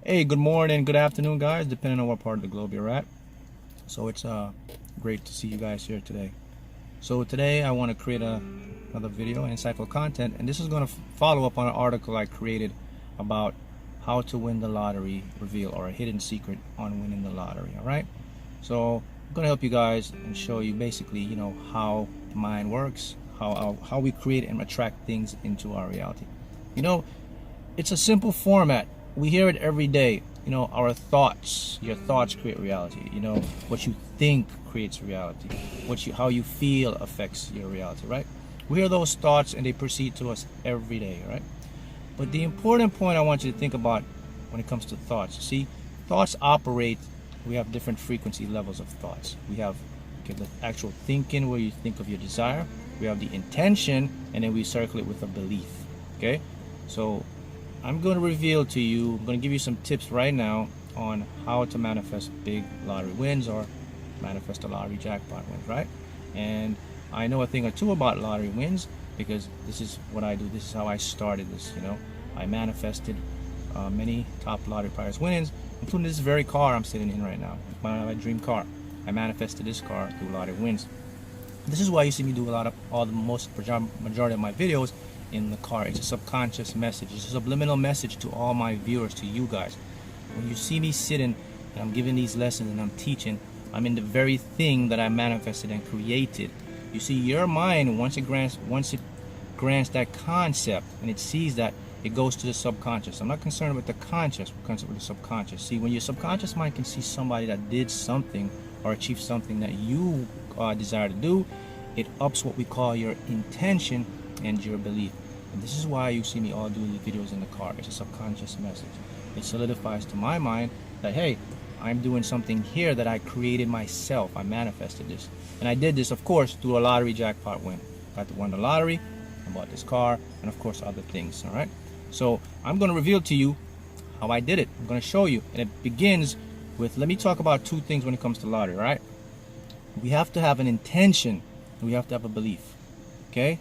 Hey, good morning, good afternoon, guys, depending on what part of the globe you're at. So it's great to see you guys here today. So today I want to create another video, insightful content, and this is going to follow up on an article I created about how to win the lottery reveal, or a hidden secret on winning the lottery. All right. So I'm going to help you guys and show you basically, how the mind works, how we create and attract things into our reality. It's a simple format. We hear it every day. Our thoughts, your thoughts create reality. What you think creates reality. How you feel affects your reality, right? We hear those thoughts and they proceed to us every day, right? But the important point I want you to think about when it comes to thoughts, see, thoughts operate, we have different frequency levels of thoughts. We have the actual thinking, where you think of your desire. We have the intention, and then we circle it with a belief. Okay? So I'm going to reveal to you, I'm going to give you some tips right now on how to manifest big lottery wins, or manifest a lottery jackpot wins, right? And I know a thing or two about lottery wins, because this is what I do. This is how I started this. I manifested many top lottery prize winnings, including this very car I'm sitting in right now, my dream car. I manifested this car through lottery wins. This is why you see me do majority of my videos in the car. It's a subconscious message. It's a subliminal message to all my viewers, to you guys. When you see me sitting and I'm giving these lessons and I'm teaching, I'm in the very thing that I manifested and created. You see, your mind, once it grants that concept and it sees that, it goes to the subconscious. I'm not concerned with the conscious, I'm concerned with the subconscious. See, when your subconscious mind can see somebody that did something or achieved something that you desire to do, it ups what we call your intention and your belief. And this is why you see me all do these videos in the car. It's a subconscious message. It solidifies to my mind that, hey, I'm doing something here that I created myself. I manifested this. And I did this, of course, through a lottery jackpot win. Got to win the lottery, I bought this car, and of course other things, all right? So I'm going to reveal to you how I did it. I'm going to show you. And it begins with, let me talk about two things when it comes to lottery, all right? We have to have an intention, and we have to have a belief, okay?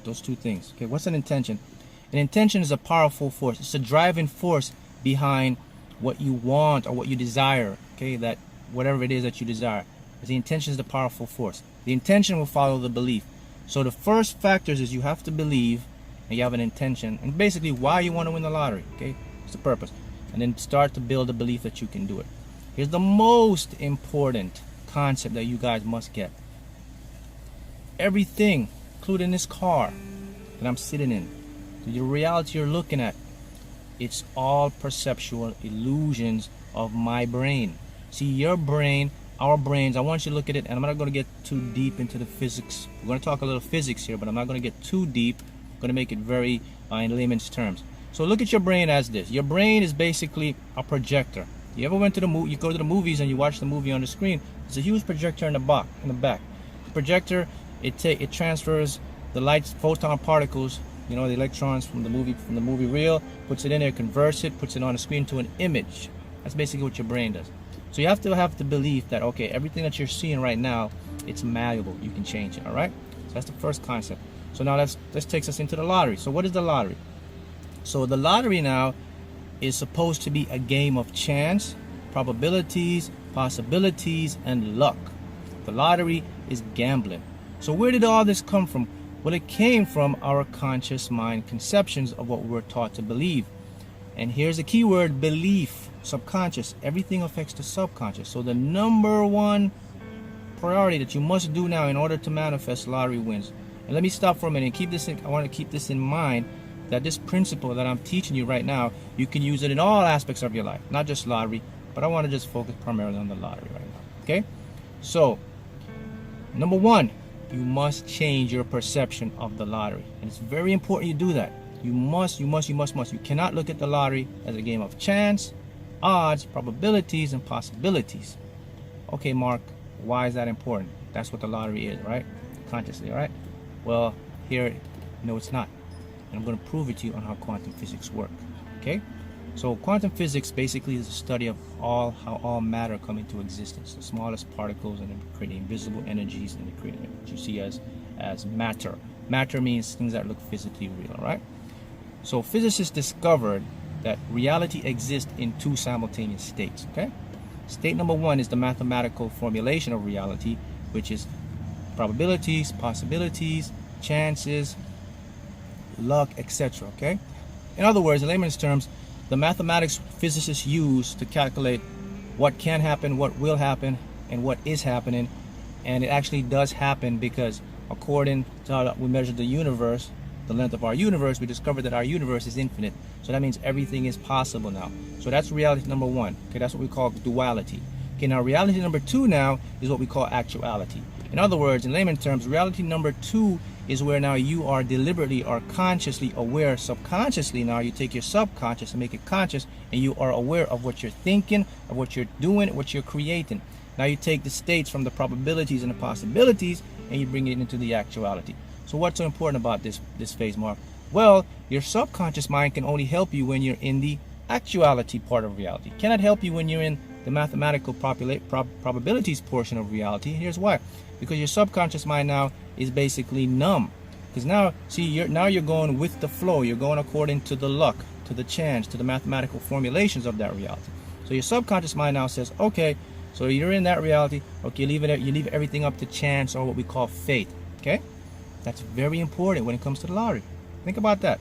Those two things. Okay, what's an intention? An intention is a powerful force. It's a driving force behind what you want or what you desire. Okay, that whatever it is that you desire. The intention is the powerful force. The intention will follow the belief. So the first factors is you have to believe and you have an intention, and basically why you want to win the lottery. Okay, it's the purpose. And then start to build a belief that you can do it. Here's the most important concept that you guys must get. Everything, including this car that I'm sitting in, the reality you're looking at, it's all perceptual illusions of my brain. See, your brain, our brains, I want you to look at it, and I'm not going to get too deep into the physics. We're going to talk a little physics here, but I'm not going to get too deep. I'm going to make it very in layman's terms. So look at your brain as this. Your brain is basically a projector. You ever went to the movie? You go to the movies and you watch the movie on the screen. There's a huge projector in the back. The projector, it transfers the light photon particles, the electrons from the movie reel, puts it in there, converts it, puts it on the screen to an image. That's basically what your brain does. So you have to have the belief that, okay, everything that you're seeing right now, it's malleable. You can change it, all right? So that's the first concept. So now this takes us into the lottery. So what is the lottery? So the lottery now is supposed to be a game of chance, probabilities, possibilities, and luck. The lottery is gambling. So where did all this come from? Well, it came from our conscious mind conceptions of what we're taught to believe. And here's the key word, belief, subconscious. Everything affects the subconscious. So the number one priority that you must do now in order to manifest lottery wins. And let me stop for a minute and I want to keep this in mind, that this principle that I'm teaching you right now, you can use it in all aspects of your life, not just lottery, but I want to just focus primarily on the lottery right now, okay? So, number one, you must change your perception of the lottery. And it's very important you do that. You must. You cannot look at the lottery as a game of chance, odds, probabilities, and possibilities. Okay, Mark, why is that important? That's what the lottery is, right? Consciously, right? Well, here, no, it's not. And I'm going to prove it to you on how quantum physics work, okay? So quantum physics basically is the study of how all matter come into existence. The smallest particles, and then creating invisible energies, and then creating what you see as matter. Matter means things that look physically real, right? So physicists discovered that reality exists in two simultaneous states. Okay, state number one is the mathematical formulation of reality, which is probabilities, possibilities, chances, luck, etc. Okay, in other words, in layman's terms, the mathematics physicists use to calculate what can happen, what will happen, and what is happening. And it actually does happen because according to how we measure the universe, the length of our universe, we discovered that our universe is infinite. So that means everything is possible now. So that's reality number one. Okay, that's what we call duality. Okay, now reality number two now is what we call actuality. In other words, in layman terms, reality number two is where now you are deliberately or consciously aware. Subconsciously now you take your subconscious and make it conscious, and you are aware of what you're thinking, of what you're doing, what you're creating. Now you take the states from the probabilities and the possibilities and you bring it into the actuality. So what's so important about this phase, Mark? Well, your subconscious mind can only help you when you're in the actuality part of reality. It cannot help you when you're in the mathematical probabilities portion of reality. Here's why. Because your subconscious mind now is basically numb. Because now, see, you're going with the flow. You're going according to the luck, to the chance, to the mathematical formulations of that reality. So your subconscious mind now says, okay, so you're in that reality. Okay, you leave everything up to chance, or what we call fate. Okay, that's very important when it comes to the lottery. Think about that.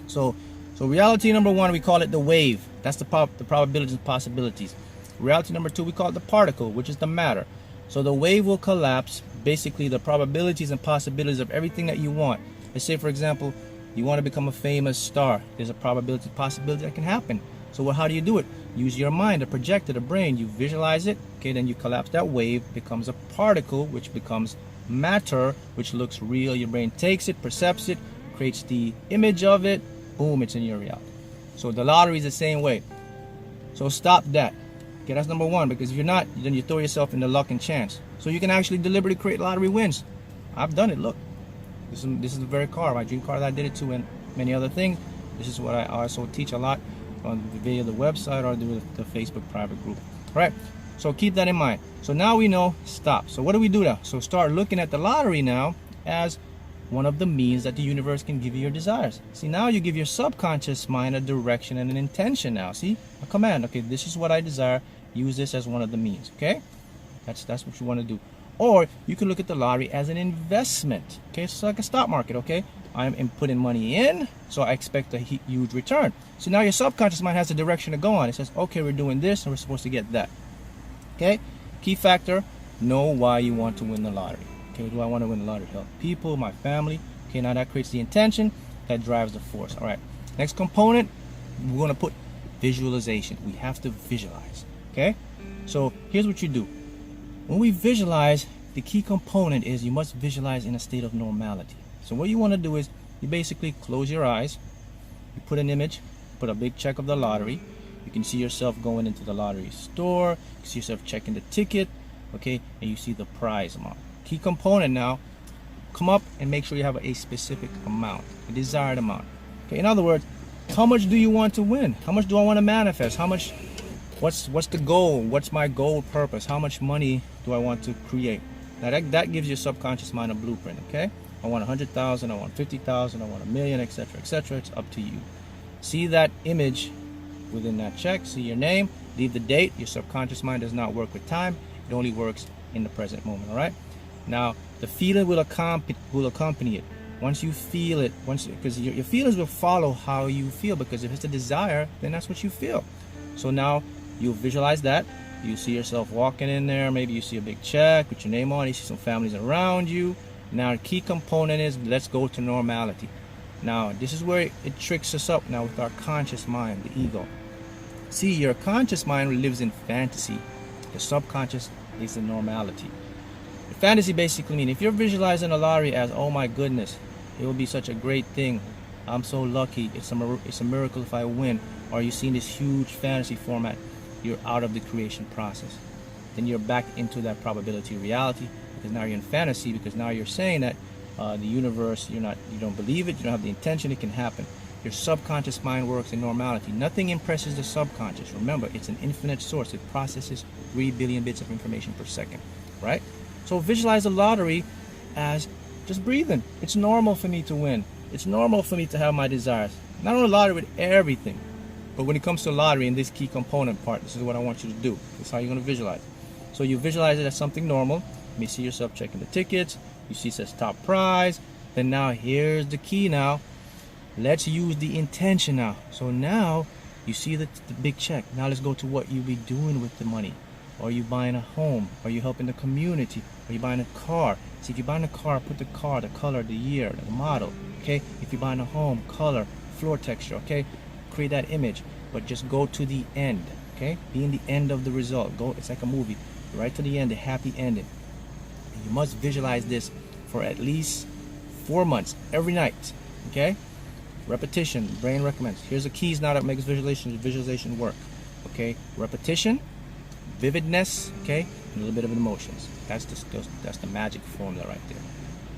So reality number one, we call it the wave. That's the probabilities and possibilities. Reality number two, we call it the particle, which is the matter. So the wave will collapse, basically the probabilities and possibilities of everything that you want. Let's say, for example, you want to become a famous star. There's a possibility that can happen. So how do you do it? Use your mind, a projector, the brain. You visualize it. Okay, then you collapse that wave, becomes a particle, which becomes matter, which looks real. Your brain takes it, perceives it, creates the image of it. Boom, it's in your reality. So the lottery is the same way. So stop that. Okay, that's number one, because if you're not, then you throw yourself into luck and chance. So you can actually deliberately create lottery wins. I've done it. Look, this is the very car, my dream car that I did it to, and many other things. This is what I also teach a lot on via the website or the Facebook private group. All right, so keep that in mind. So now we know stop. So what do we do now? So start looking at the lottery now as one of the means that the universe can give you your desires. See, now you give your subconscious mind a direction and an intention now. See, a command. Okay, this is what I desire. Use this as one of the means. Okay, that's what you want to do. Or you can look at the lottery as an investment. Okay, so like a stock market. Okay, I'm putting money in, so I expect a huge return. So now your subconscious mind has a direction to go on. It says, okay, we're doing this and we're supposed to get that. Okay, key factor, know why you want to win the lottery. Okay, do I want to win the lottery? Help people, my family. Okay, now that creates the intention, that drives the force. All right, next component, we're going to put visualization. We have to visualize. Okay, so here's what you do. When we visualize, the key component is you must visualize in a state of normality. So what you want to do is you basically close your eyes, you put an image, put a big check of the lottery. You can see yourself going into the lottery store, you can see yourself checking the ticket, okay, and you see the prize amount. Key component now, come up and make sure you have a specific amount, a desired amount. Okay, in other words, how much do you want to win? How much do I want to manifest? How much, what's the goal? What's my goal purpose? How much money do I want to create? Now that gives your subconscious mind a blueprint, okay? I want 100,000, I want 50,000, I want 1 million, etc., etc. It's up to you. See that image within that check, see your name, leave the date. Your subconscious mind does not work with time. It only works in the present moment, all right? Now, the feeling will accompany it. Once you feel it, because your feelings will follow how you feel, because if it's a desire, then that's what you feel. So now you visualize that. You see yourself walking in there, maybe you see a big check with your name on it, you see some families around you. Now the key component is let's go to normality. Now this is where it tricks us up now with our conscious mind, the ego. See, your conscious mind lives in fantasy. The subconscious is in normality. The fantasy basically means if you're visualizing a lottery as, oh my goodness, it will be such a great thing. I'm so lucky. It's a miracle if I win. Or you see in this huge fantasy format, you're out of the creation process. Then you're back into that probability reality, because now you're in fantasy, because now you're saying that the universe, you don't believe it, you don't have the intention, it can happen. Your subconscious mind works in normality. Nothing impresses the subconscious. Remember, it's an infinite source. It processes 3 billion bits of information per second, right? So visualize the lottery as just breathing. It's normal for me to win. It's normal for me to have my desires. Not only lottery, with everything. But when it comes to lottery and this key component part, this is what I want you to do. This is how you're going to visualize. So you visualize it as something normal. You may see yourself checking the tickets. You see it says top prize. Then now here's the key now. Let's use the intention now. So now you see the big check. Now let's go to what you be doing with the money. Are you buying a home? Are you helping the community? Are you buying a car? See, if you're buying a car, put the car, the color, the year, the model. Okay. If you're buying a home, color, floor texture. Okay. Create that image, but just go to the end. Okay. Be in the end of the result. Go. It's like a movie. Right to the end, the happy ending. And you must visualize this for at least 4 months, every night. Okay. Repetition. Brain recommends. Here's the keys now that makes visualization work. Okay. Repetition, vividness, okay, and a little bit of emotions. That's the magic formula right there.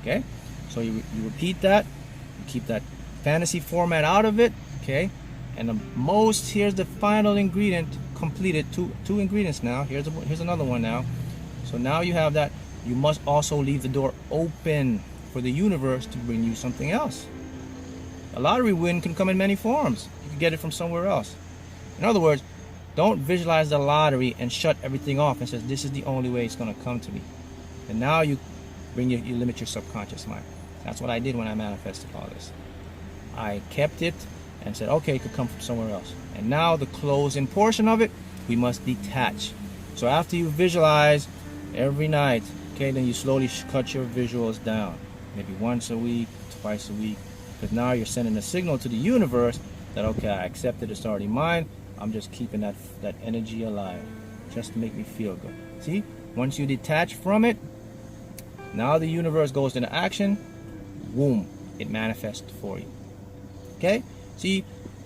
Okay, so you repeat that, you keep that fantasy format out of it, okay, and here's the final ingredient completed. Two ingredients now. Here's another one now. So now you have that. You must also leave the door open for the universe to bring you something else. A lottery win can come in many forms. You can get it from somewhere else. In other words, don't visualize the lottery and shut everything off and says this is the only way it's going to come to me. And now you limit your subconscious mind. That's what I did when I manifested all this. I kept it and said, okay, it could come from somewhere else. And now the closing portion of it, we must detach. So after you visualize every night, okay, then you slowly cut your visuals down. Maybe once a week, twice a week. Because now you're sending a signal to the universe that, okay, I accepted it's already mine. I'm just keeping that energy alive, just to make me feel good. See, once you detach from it, now the universe goes into action. Boom, it manifests for you. Okay. See,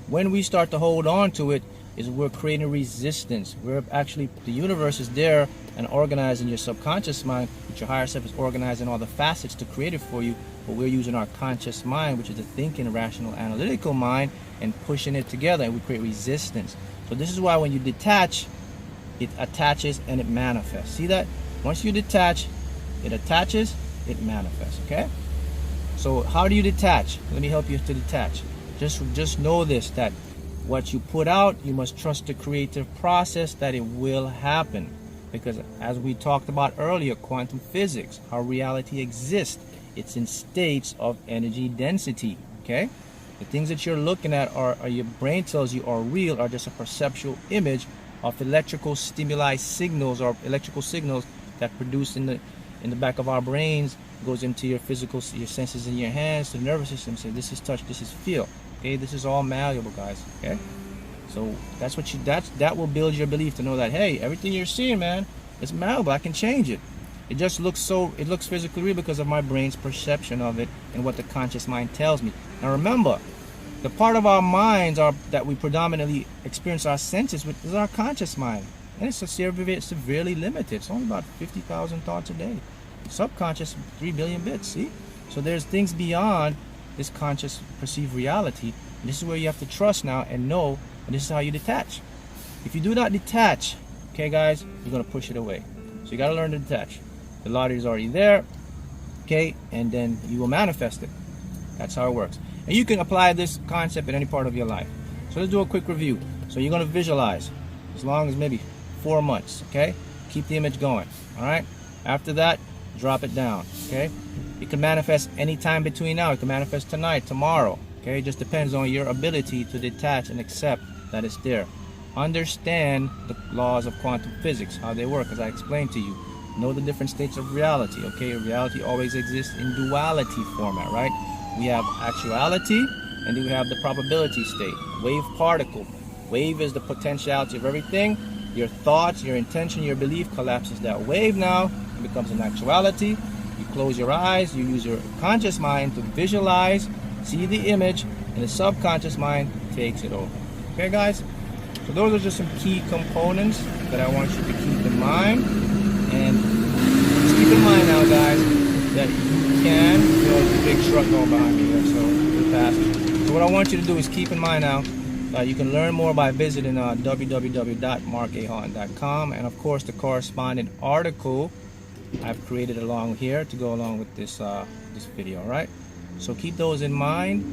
when we start to hold on to it, is we're creating resistance. We're actually, the universe is there and organizing your subconscious mind, which your higher self is organizing all the facets to create it for you. But we're using our conscious mind, which is the thinking, rational, analytical mind, and pushing it together, and we create resistance. So this is why when you detach, it attaches and it manifests. See that? Once you detach, it attaches, it manifests. Okay? So how do you detach? Let me help you to detach. Just know this, that what you put out, you must trust the creative process that it will happen. Because as we talked about earlier, quantum physics, how reality exists, it's in states of energy density. Okay? The things that you're looking at are your brain tells you are real, are just a perceptual image of electrical stimuli signals, or electrical signals that produce in the back of our brains, goes into your physical, your senses in your hands, the nervous system. Say this is touch, this is feel. Okay, this is all malleable, guys. Okay, so that's what that will build your belief to know that, hey, everything you're seeing, man, it's malleable. I can change it. It just looks it looks physically real because of my brain's perception of it and what the conscious mind tells me. Now remember, the part of our minds that we predominantly experience our senses with is our conscious mind. And it's severely limited. It's only about 50,000 thoughts a day. Subconscious, 3 billion bits, see? So there's things beyond this conscious perceived reality. And this is where you have to trust now and know, and this is how you detach. If you do not detach, okay guys, you're going to push it away. So you got to learn to detach. The lottery is already there, okay, and then you will manifest it. That's how it works. And you can apply this concept in any part of your life. So let's do a quick review. So you're going to visualize as long as maybe 4 months, okay? Keep the image going, all right? After that, drop it down, okay? It can manifest anytime between now. It can manifest tonight, tomorrow, okay? It just depends on your ability to detach and accept that it's there. Understand the laws of quantum physics, how they work, as I explained to you. Know the different states of reality, okay? Reality always exists in duality format, right? We have actuality, and then we have the probability state. Wave particle. Wave is the potentiality of everything. Your thoughts, your intention, your belief collapses that wave now. It becomes an actuality. You close your eyes. You use your conscious mind to visualize, see the image, and the subconscious mind takes it over. Okay, guys? So those are just some key components that I want you to keep in mind. And just keep in mind now, guys, that you can, there's a big truck going behind me here, so we'll pass. So what I want you to do is keep in mind now, you can learn more by visiting www.markhaughton.com, and of course the corresponding article I've created along here to go along with this this video. All right, so keep those in mind,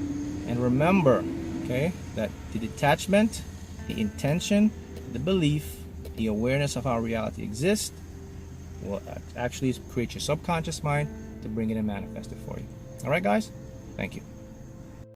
and remember, okay, that the detachment the intention, the belief, the awareness of how reality exists will actually create your subconscious mind to bring it and manifest it for you. All right, guys? Thank you.